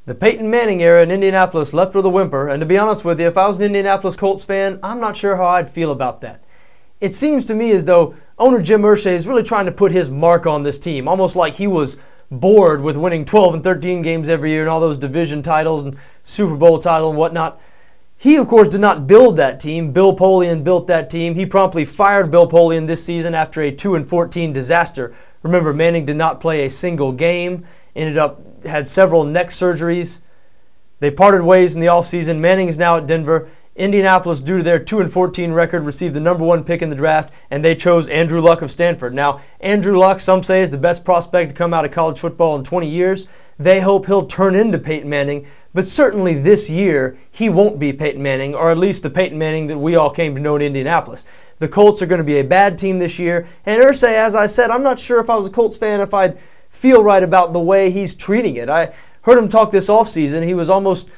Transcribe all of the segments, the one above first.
The Peyton Manning era in Indianapolis left with a whimper, and to be honest with you, if I was an Indianapolis Colts fan, I'm not sure how I'd feel about that. It seems to me as though owner Jim Irsay is really trying to put his mark on this team, almost like he was bored with winning 12 and 13 games every year and all those division titles and Super Bowl title and whatnot. He, of course, did not build that team. Bill Polian built that team. He promptly fired Bill Polian this season after a 2-14 disaster. Remember, Manning did not play a single game, had several neck surgeries. They parted ways in the offseason. Manning is now at Denver. Indianapolis, due to their 2-14 record, received the #1 pick in the draft, and they chose Andrew Luck of Stanford. Now, Andrew Luck, some say, is the best prospect to come out of college football in 20 years. They hope he'll turn into Peyton Manning, but certainly this year, he won't be Peyton Manning, or at least the Peyton Manning that we all came to know in Indianapolis. The Colts are going to be a bad team this year, and Irsay, as I said, I'm not sure if I was a Colts fan if I'd feel right about the way he's treating it. I heard him talk this offseason. He was almost,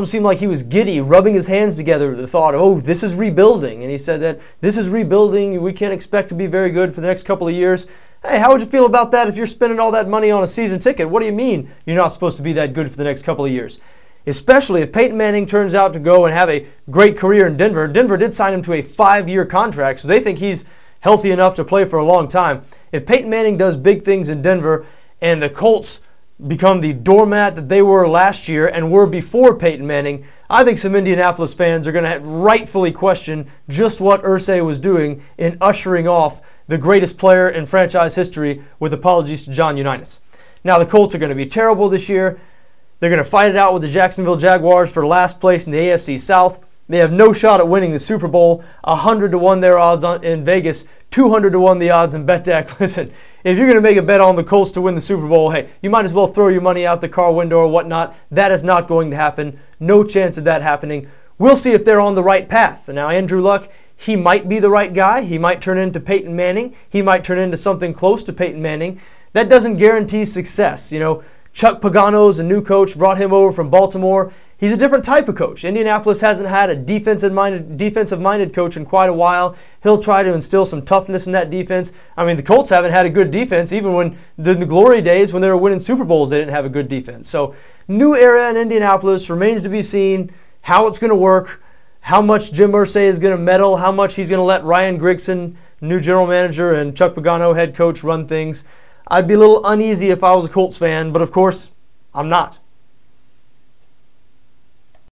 seemed like he was giddy, rubbing his hands together with the thought, oh, this is rebuilding. And he said that this is rebuilding. We can't expect to be very good for the next couple of years. Hey, how would you feel about that if you're spending all that money on a season ticket? What do you mean you're not supposed to be that good for the next couple of years? Especially if Peyton Manning turns out to go and have a great career in Denver. Denver did sign him to a 5-year contract, so they think he's healthy enough to play for a long time. If Peyton Manning does big things in Denver and the Colts become the doormat that they were last year and were before Peyton Manning, I think some Indianapolis fans are going to rightfully question just what Irsay was doing in ushering off the greatest player in franchise history, with apologies to John Unitas. Now, the Colts are going to be terrible this year. They're going to fight it out with the Jacksonville Jaguars for last place in the AFC South. They have no shot at winning the Super Bowl. 100-1 their odds in Vegas, 200-1 the odds in BETDAQ. Listen, if you're going to make a bet on the Colts to win the Super Bowl, hey, you might as well throw your money out the car window or whatnot. That is not going to happen. No chance of that happening. We'll see if they're on the right path. Now, Andrew Luck, he might be the right guy. He might turn into Peyton Manning. He might turn into something close to Peyton Manning. That doesn't guarantee success. Chuck Pagano's a new coach, brought him over from Baltimore. He's a different type of coach. Indianapolis hasn't had a defensive-minded coach in quite a while. He'll try to instill some toughness in that defense. I mean, the Colts haven't had a good defense. Even when in the glory days when they were winning Super Bowls, they didn't have a good defense. So, new era in Indianapolis, remains to be seen how it's going to work, how much Jim Irsay is going to meddle, how much he's going to let Ryan Grigson, new general manager, and Chuck Pagano, head coach, run things. I'd be a little uneasy if I was a Colts fan, but of course, I'm not.